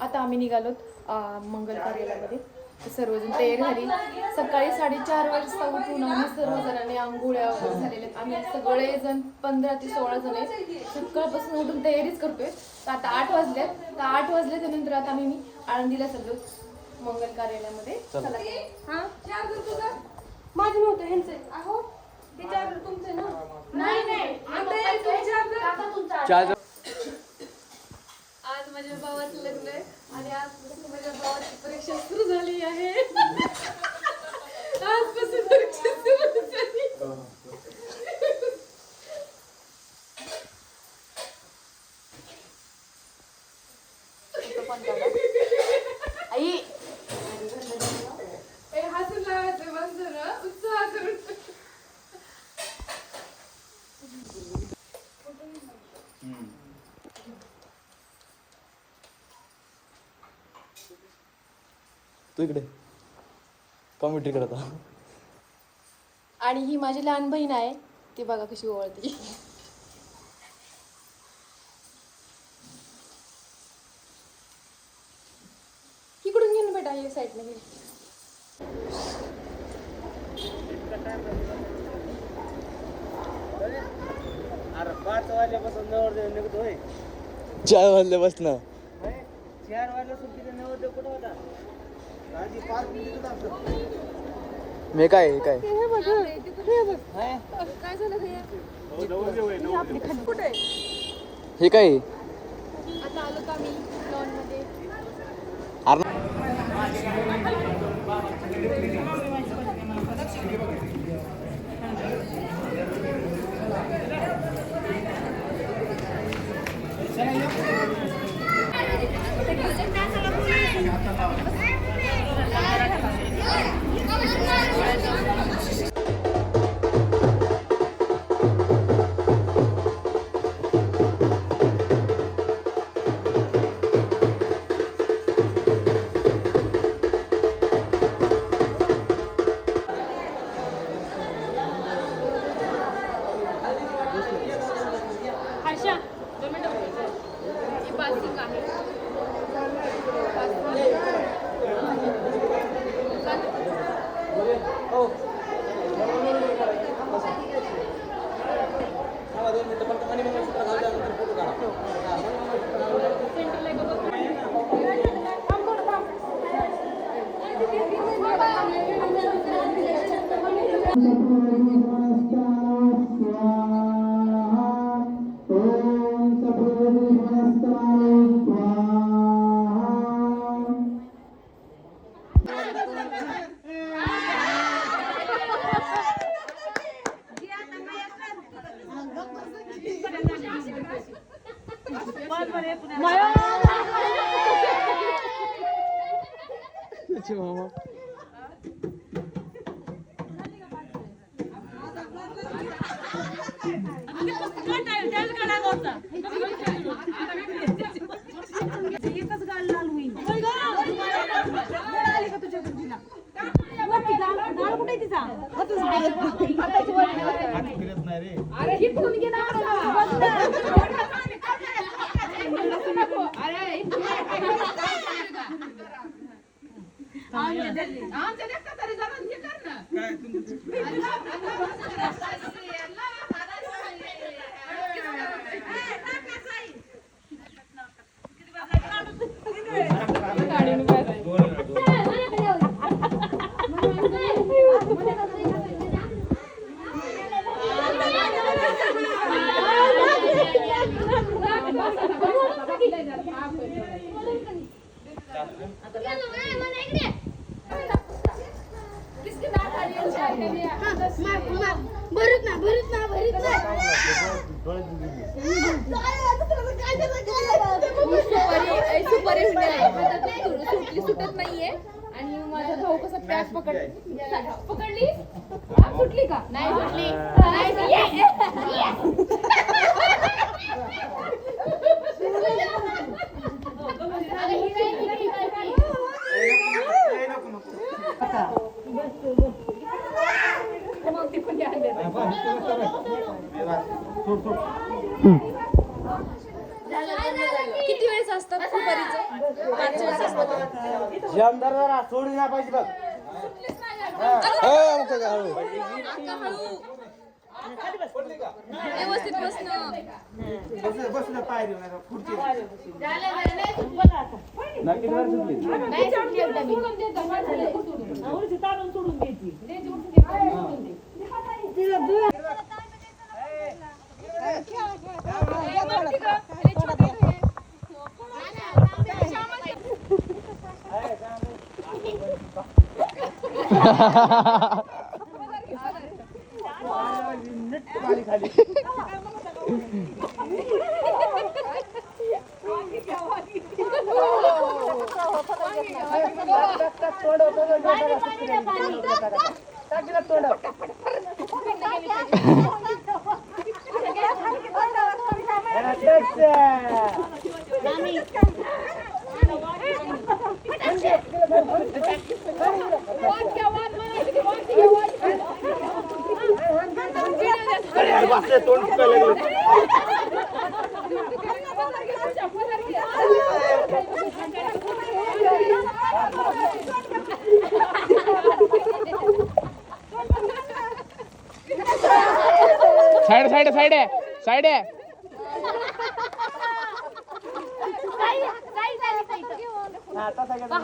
आता आम्ही निघालो मंगल कार्यालयामध्ये. सर्वजण तयार झाली. सकाळी 4:30 वाजता उठून आम्ही सर्वजणांनी आंघोळ्या वगैरे झालेल्या. आम्ही सगळेजण 15 ते 16 जण आहे. सकाळपासून उठून तयारीच करतोय. तर आता 8 वाजले. तर 8 वाजल्याच्या नंतर आता मी आळंदीला सगळं मंगल कार्यालयामध्ये चला. हा चार्जर तुझा माझं नव्हतं ह्यांचं. अहो हे चार्जर तुमचं ना? नाही चार्जर. आज माझ्या भावाचं लग्न आहे आणि आजपासून माझ्या भावाची परीक्षा सुरू झाली आहे. आजपासून परीक्षा सुरू झाली. आई हसून लावायचं माणसं ना उत्साह करून. तू इकडे कॉमेंट्री करत. आणि ही माझी लहान बहीण आहे. ती बघा कशी ओळखते. इकडून घेऊन बेटा या साईडने घे. अरे 5 वाजल्यापासून नवरदेव निघतोय. 4 वाजल्यापासून 4 वाजल्यापासून तिथे नवरदेव कुठं होता? आधी 5 मिनिटं असतो. मी काय काय काय झालं भैया? कुठे हे काय आता आलो का मी लॉन मध्ये. हर्षा 2 मिनिटं ही पासिंग आहे. सुटत नाहीये आणि माझा भाऊ कसा पॅच पकडली सुटली का नाही सुटली. किती वेळेस असतात फुलबारीचं? 5 वेळेस असतात. जामदार जरा सोडून ना पाहिजे बघ. मग काय हळू व्यवस्थित बसणं. बस ना पाय देऊ नका खुर्ची. नाही सुटली एकदा मी. खाली खाली. तोंड फुटायला लागलं. साइड साइड साइड आहे साइड आहे हा, तसा गेला.